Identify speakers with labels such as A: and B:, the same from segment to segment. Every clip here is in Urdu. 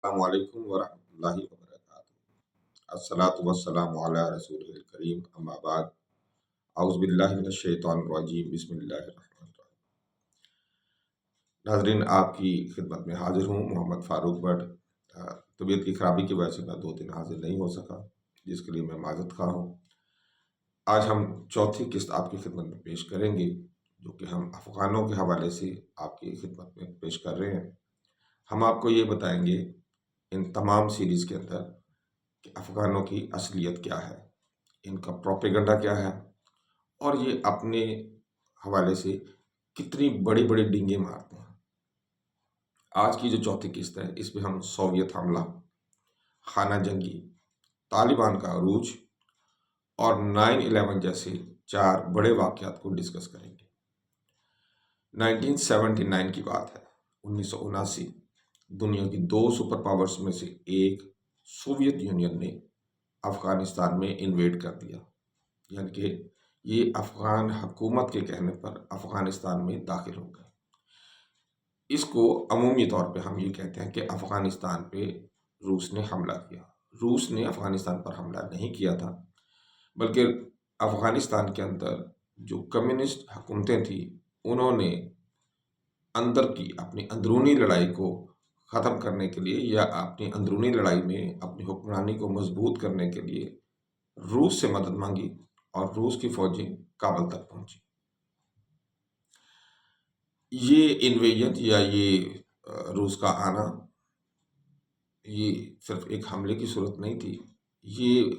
A: السلام علیکم ورحمۃ اللہ وبرکاتہ۔ الصلاۃ والسلام علی رسول الکریم، اما بعد، اعوذ باللہ من الشیطان الرجیم، بسم اللہ الرحمن الرحیم۔ ناظرین، آپ کی خدمت میں حاضر ہوں، محمد فاروق بٹ۔ طبیعت کی خرابی کی وجہ سے میں 2 دن حاضر نہیں ہو سکا، جس کے لیے میں معذرت خواہ ہوں۔ آج ہم چوتھی قسط آپ کی خدمت میں پیش کریں گے، جو کہ ہم افغانوں کے حوالے سے آپ کی خدمت میں پیش کر رہے ہیں۔ ہم آپ کو یہ بتائیں گے ان تمام سیریز کے اندر کہ افغانوں کی اصلیت کیا ہے، ان کا پروپیگنڈا کیا ہے، اور یہ اپنے حوالے سے کتنی بڑی بڑی ڈنگیں مارتے ہیں۔ آج کی جو چوتھی قسط ہے، اس پہ ہم سوویت حملہ، خانہ جنگی، طالبان کا عروج اور 9/11 جیسے 4 بڑے واقعات کو ڈسکس کریں گے۔ 1979 کی بات ہے، 1979۔ دنیا کی 2 سپر پاورز میں سے ایک سوویت یونین نے افغانستان میں انویڈ کر دیا، یعنی کہ یہ افغان حکومت کے کہنے پر افغانستان میں داخل ہو گئے۔ اس کو عمومی طور پہ ہم یہ کہتے ہیں کہ افغانستان پہ روس نے حملہ کیا۔ روس نے افغانستان پر حملہ نہیں کیا تھا، بلکہ افغانستان کے اندر جو کمیونسٹ حکومتیں تھیں، انہوں نے اندر کی اپنی اندرونی لڑائی کو ختم کرنے کے لیے یا اپنی اندرونی لڑائی میں اپنی حکمرانی کو مضبوط کرنے کے لیے روس سے مدد مانگی، اور روس کی فوجیں کابل تک پہنچی۔ یہ انویژن یا یہ روس کا آنا، یہ صرف ایک حملے کی صورت نہیں تھی، یہ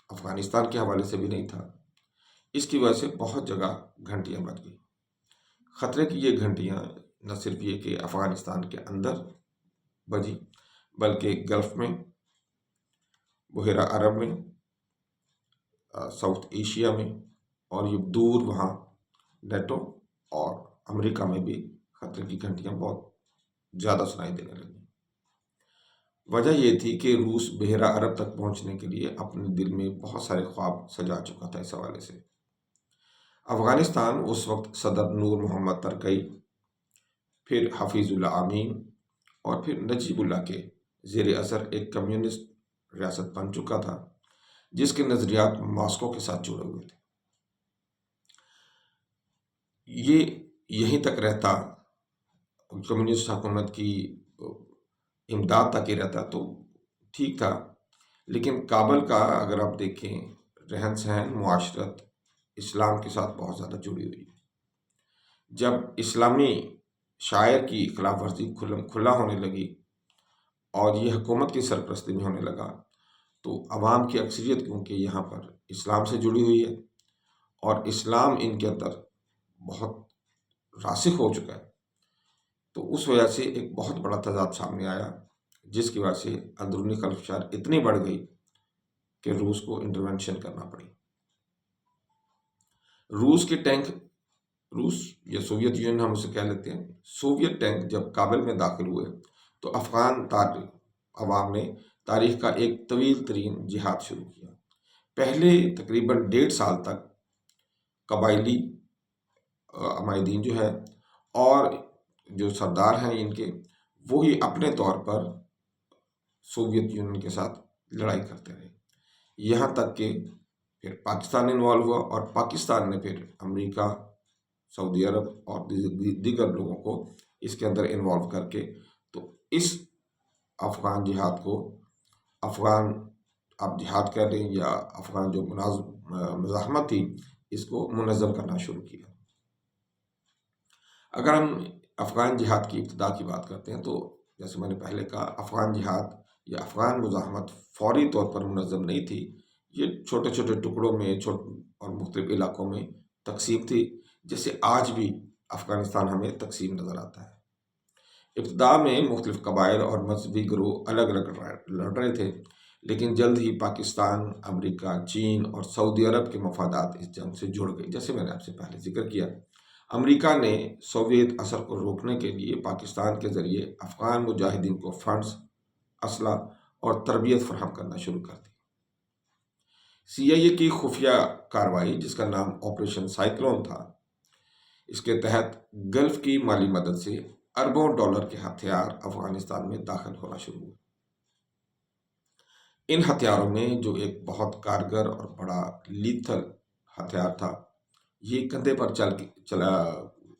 A: افغانستان کے حوالے سے بھی نہیں تھا۔ اس کی وجہ سے بہت جگہ گھنٹیاں بج گئی۔ خطرے کی یہ گھنٹیاں نہ صرف یہ کہ افغانستان کے اندر بجی، بلکہ گلف میں، بحیرہ عرب میں، ساؤتھ ایشیا میں، اور یہ دور وہاں نیٹو اور امریکہ میں بھی خطرے کی گھنٹیاں بہت زیادہ سنائی دینے لگیں۔ وجہ یہ تھی کہ روس بحیرہ عرب تک پہنچنے کے لیے اپنے دل میں بہت سارے خواب سجا چکا تھا۔ اس حوالے سے افغانستان اس وقت صدر نور محمد ترکی، پھر حفیظ اللہ امین اور پھر نجیب اللہ کے زیر اثر ایک کمیونسٹ ریاست بن چکا تھا، جس کے نظریات ماسکو کے ساتھ جڑے ہوئے تھے۔ یہ یہیں تک رہتا، کمیونسٹ حکومت کی امداد تک ہی رہتا تو ٹھیک تھا، لیکن کابل کا اگر آپ دیکھیں رہن سہن، معاشرت اسلام کے ساتھ بہت زیادہ جڑی ہوئی ہے۔ جب اسلامی شاعر کی خلاف ورزی کھلا ہونے لگی اور یہ حکومت کی سرپرستی میں ہونے لگا، تو عوام کی اکثریت کیونکہ یہاں پر اسلام سے جڑی ہوئی ہے اور اسلام ان کے اندر بہت راسخ ہو چکا ہے، تو اس وجہ سے ایک بہت بڑا تضاد سامنے آیا، جس کی وجہ سے اندرونی خلفشار اتنی بڑھ گئی کہ روس کو انٹرونشن کرنا پڑی۔ روس کے ٹینک، روس یا سوویت یونین ہم اسے کہہ لیتے ہیں، سوویت ٹینک جب کابل میں داخل ہوئے تو افغان عوام نے تاریخ کا ایک طویل ترین جہاد شروع کیا۔ پہلے تقریباً 1.5 سال تک قبائلی عمائدین جو ہے اور جو سردار ہیں ان کے، وہی اپنے طور پر سوویت یونین کے ساتھ لڑائی کرتے رہے، یہاں تک کہ پھر پاکستان انوالو ہوا، اور پاکستان نے پھر امریکہ، سعودی عرب اور دیگر لوگوں کو اس کے اندر انوالو کر کے، تو اس افغان جہاد کو، افغان آپ جہاد کہہ لیں یا افغان جو مزاحمت تھی، اس کو منظم کرنا شروع کیا۔ اگر ہم افغان جہاد کی ابتدا کی بات کرتے ہیں تو جیسے میں نے پہلے کہا، افغان جہاد یا افغان مزاحمت فوری طور پر منظم نہیں تھی، یہ چھوٹے چھوٹے ٹکڑوں میں اور مختلف علاقوں میں تقسیم تھی، جیسے آج بھی افغانستان ہمیں تقسیم نظر آتا ہے۔ ابتدا میں مختلف قبائل اور مذہبی گروہ الگ الگ لڑ رہے تھے، لیکن جلد ہی پاکستان، امریکہ، چین اور سعودی عرب کے مفادات اس جنگ سے جڑ گئے۔ جیسے میں نے آپ سے پہلے ذکر کیا، امریکہ نے سوویت اثر کو روکنے کے لیے پاکستان کے ذریعے افغان مجاہدین کو فنڈز، اسلحہ اور تربیت فراہم کرنا شروع کر دی۔ CIA کی خفیہ کارروائی، جس کا نام آپریشن سائیکلون تھا، اس کے تحت گلف کی مالی مدد سے اربوں ڈالر کے ہتھیار افغانستان میں داخل ہونا شروع ہوئے۔ ان ہتھیاروں میں جو ایک بہت کارگر اور بڑا لیتھل ہتھیار تھا، یہ کندھے پر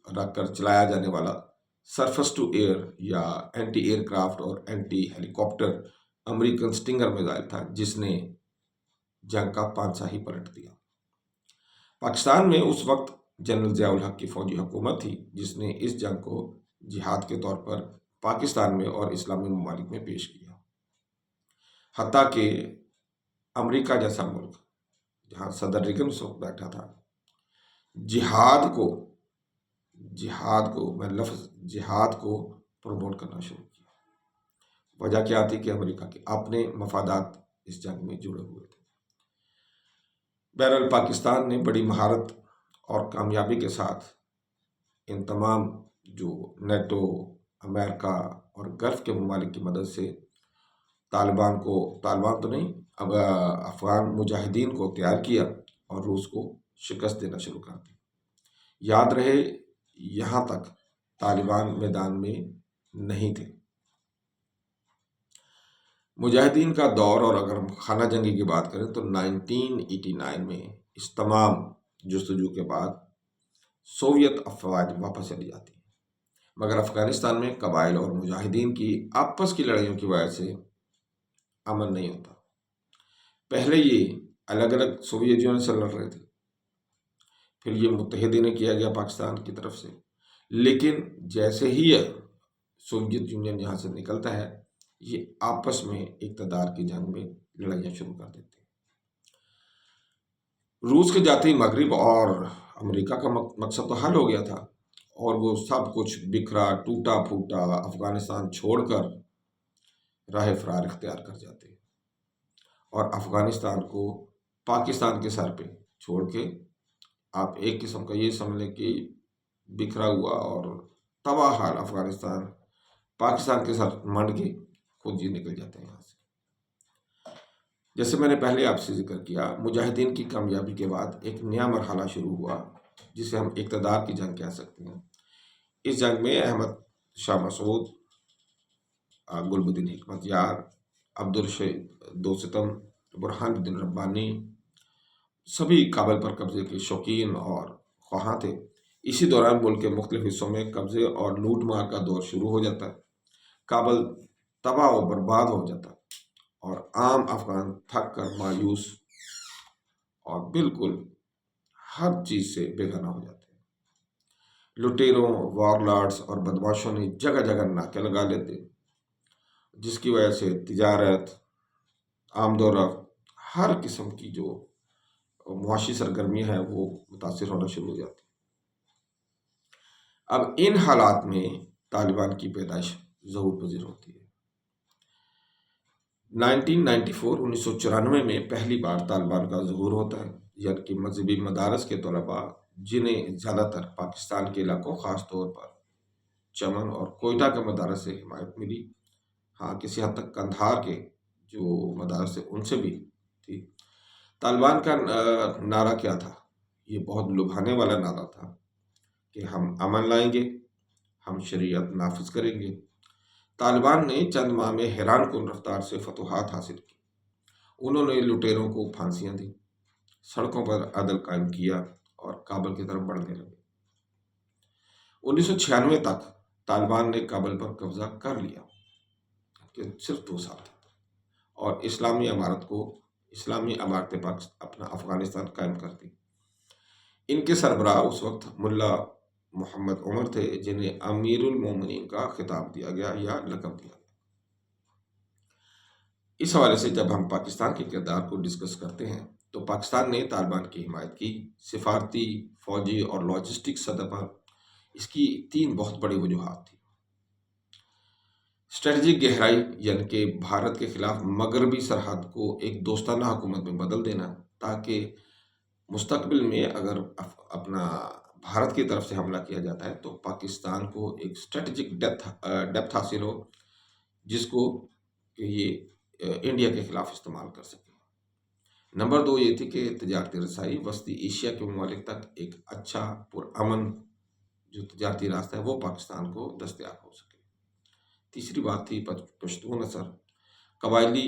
A: رکھ کر چلایا جانے والا سرفس ٹو ایئر یا اینٹی ایئر کرافٹ اور اینٹی ہیلی کاپٹر امریکن سٹنگر میزائل تھا، جس نے جنگ کا پانسا ہی پلٹ دیا۔ پاکستان میں اس وقت جنرل ضیاء الحق کی فوجی حکومت تھی، جس نے اس جنگ کو جہاد کے طور پر پاکستان میں اور اسلامی ممالک میں پیش کیا، حتیٰ کہ امریکہ جیسا ملک، جہاں صدر ریگن اس وقت بیٹھا تھا، جہاد کو پروموٹ کرنا شروع کیا۔ وجہ کیا تھی کہ امریکہ کے اپنے مفادات اس جنگ میں جڑے ہوئے تھے۔ بہرحال پاکستان نے بڑی مہارت اور کامیابی کے ساتھ ان تمام جو نیٹو، امریکہ اور گلف کے ممالک کی مدد سے طالبان تو نہیں، اب افغان مجاہدین کو تیار کیا اور روس کو شکست دینا شروع کر دی۔ یاد رہے، یہاں تک طالبان میدان میں نہیں تھے۔ مجاہدین کا دور، اور اگر ہم خانہ جنگی کی بات کریں تو 1989 میں اس تمام جستجو کے بعد سوویت افواج واپس چلی جاتی ہیں، مگر افغانستان میں قبائل اور مجاہدین کی آپس کی لڑائیوں کی وجہ سے امن نہیں ہوتا۔ پہلے یہ الگ الگ سوویت یونین سے لڑ رہے تھے، پھر یہ متحدین کیا گیا پاکستان کی طرف سے، لیکن جیسے ہی سوویت یونین یہاں سے نکلتا ہے، یہ آپس میں اقتدار کی جنگ میں لڑائیاں شروع کر دیتے ہیں۔ روس کے جاتے ہی مغرب اور امریکہ کا مقصد تو حل ہو گیا تھا، اور وہ سب کچھ بکھرا ٹوٹا پھوٹا افغانستان چھوڑ کر راہ فرار اختیار کر جاتے ہیں، اور افغانستان کو پاکستان کے سر پہ چھوڑ کے آپ ایک قسم کا یہ سمجھ لیں کہ بکھرا ہوا اور تباہ حال افغانستان پاکستان کے ساتھ منڈ کے خود یہ نکل جاتے ہیں یہاں سے۔ جیسے میں نے پہلے آپ سے ذکر کیا، مجاہدین کی کامیابی کے بعد ایک نیا مرحلہ شروع ہوا، جسے ہم اقتدار کی جنگ کہہ سکتے ہیں۔ اس جنگ میں احمد شاہ مسعود، گلبدین حکمت یار، عبدالرشید دوستم، برہان الدین ربانی، سبھی کابل پر قبضے کے شوقین اور خواہاں تھے۔ اسی دوران ملک کے مختلف حصوں میں قبضے اور لوٹ مار کا دور شروع ہو جاتا ہے۔ کابل تباہ و برباد ہو جاتا، اور عام افغان تھک کر مایوس اور بالکل ہر چیز سے بے گانہ ہو جاتے ہیں۔ لٹیروں، وار لارڈز اور بدماشوں نے جگہ جگہ ناکے لگا لیتے، جس کی وجہ سے تجارت، آمد و رفت، ہر قسم کی جو معاشی سرگرمیاں ہیں وہ متاثر ہونا شروع ہو جاتی۔ اب ان حالات میں طالبان کی پیدائش ظہور پذیر ہوتی ہے۔ 1994 میں پہلی بار طالبان کا ظہور ہوتا ہے، یعنی کہ مذہبی مدارس کے طلباء، جنہیں زیادہ تر پاکستان کے علاقوں خاص طور پر چمن اور کوئٹہ کے مدارس سے حمایت ملی، ہاں کسی حد تک قندھار کے جو مدارس تھے ان سے بھی تھی۔ طالبان کا نعرہ کیا تھا؟ یہ بہت لبھانے والا نعرہ تھا کہ ہم امن لائیں گے، ہم شریعت نافذ کریں گے۔ طالبان نے چند ماہ میں حیران کن رفتار سے فتوحات حاصل کی۔ انہوں نے لٹیروں کو پھانسیاں دی، سڑکوں پر عدل قائم کیا اور کابل کی طرف بڑھنے لگے۔ 1996 تک طالبان نے کابل پر قبضہ کر لیا، کہ صرف 2 سال تک، اور اسلامی عمارتیں اپنا افغانستان قائم کر دی۔ ان کے سربراہ اس وقت ملا محمد عمر تھے، جنہیں امیر المومنین کا خطاب دیا گیا یا لقب دیا گیا۔ اس حوالے سے جب ہم پاکستان کے کردار کو ڈسکس کرتے ہیں تو پاکستان نے طالبان کی حمایت کی۔ سفارتی، فوجی اور لاجسٹک سطح پر اس کی 3 بہت بڑی وجوہات تھیں۔ اسٹریٹجک گہرائی، یعنی کہ بھارت کے خلاف مغربی سرحد کو ایک دوستانہ حکومت میں بدل دینا، تاکہ مستقبل میں اگر اپنا بھارت کی طرف سے حملہ کیا جاتا ہے تو پاکستان کو ایک اسٹریٹجک ڈیپتھ حاصل ہو، جس کو یہ انڈیا کے خلاف استعمال کر سکے۔ نمبر 2 یہ تھی کہ تجارتی رسائی، وسطی ایشیا کے ممالک تک ایک اچھا پرامن جو تجارتی راستہ ہے وہ پاکستان کو دستیاب ہو سکے۔ تیسری بات تھی پشتون اثر۔ قبائلی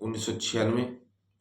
A: 1996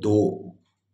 A: 2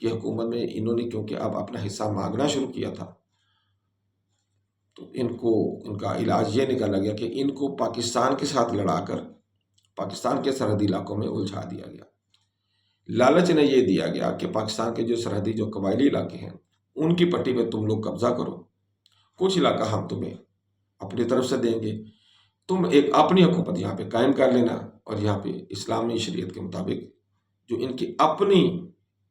A: کی حکومت میں انہوں نے کیونکہ اب اپنا حصہ مانگنا شروع کیا تھا، تو ان کا علاج یہ نکالا گیا کہ ان کو پاکستان کے ساتھ لڑا کر پاکستان کے سرحدی علاقوں میں الجھا دیا گیا۔ لالچ نے یہ دیا گیا کہ پاکستان کے جو سرحدی جو قبائلی علاقے ہیں ان کی پٹی پہ تم لوگ قبضہ کرو، کچھ علاقہ ہم تمہیں اپنی طرف سے دیں گے، تم ایک اپنی حکومت یہاں پہ قائم کر لینا، اور یہاں پہ اسلامی شریعت کے مطابق جو ان کی اپنی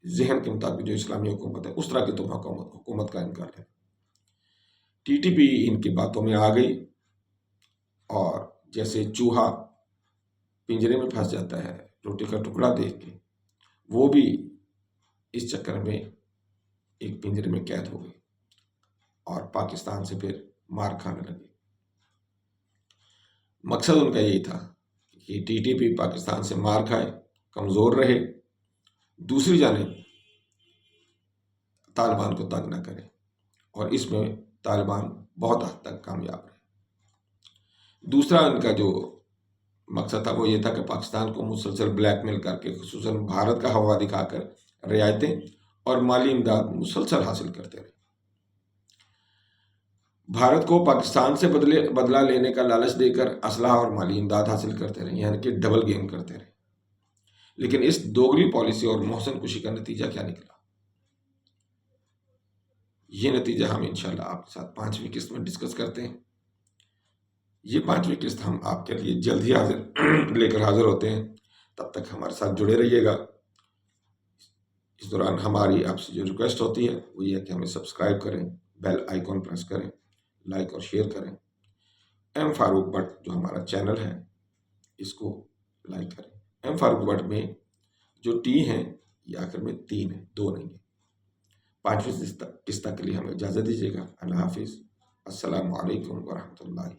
A: ذہن کے مطابق جو اسلامی حکومت ہے اس طرح کی تم حکومت قائم کر لینا۔ ٹی ٹی پی ان کی باتوں میں آ گئی، اور جیسے چوہا پنجرے میں پھنس جاتا ہے روٹی کا ٹکڑا دیکھ کے، وہ بھی اس چکر میں ایک پنجرے میں قید ہو گئی اور پاکستان سے پھر مار کھانے لگے۔ مقصد ان کا یہی تھا کہ ٹی ٹی پی پاکستان سے مار کھائے، کمزور رہے، دوسری جانب طالبان کو تنگ نہ کرے، اور اس میں طالبان بہت حد تک کامیاب رہے۔ دوسرا ان کا جو مقصد تھا وہ یہ تھا کہ پاکستان کو مسلسل بلیک میل کر کے، خصوصاً بھارت کا ہوا دکھا کر رعایتیں اور مالی امداد مسلسل حاصل کرتے رہے۔ بھارت کو پاکستان سے بدلہ لینے کا لالچ دے کر اسلحہ اور مالی امداد حاصل کرتے رہے، یعنی کہ ڈبل گیم کرتے رہے۔ لیکن اس دوگلی پالیسی اور محسن کشی کا نتیجہ کیا نکلا؟ یہ نتیجہ ہم انشاءاللہ آپ کے ساتھ 5ویں قسط میں ڈسکس کرتے ہیں۔ یہ 5ویں قسط ہم آپ کے لیے جلد ہی لے کر حاضر ہوتے ہیں، تب تک ہمارے ساتھ جڑے رہیے گا۔ اس دوران ہماری آپ سے جو ریکویسٹ ہوتی ہے وہ یہ ہے کہ ہمیں سبسکرائب کریں، بیل آئیکن پریس کریں، لائک اور شیئر کریں۔ ایم فاروق بٹ جو ہمارا چینل ہے اس کو لائک کریں۔ ایم فاروق بٹ میں جو ٹی ہیں یہ آخر میں 3 ہیں، 2 نہیں ہیں۔ 5ویں قسط کے لیے ہمیں اجازت دیجیے گا۔ اللہ حافظ۔ السلام علیکم ورحمۃ اللہ۔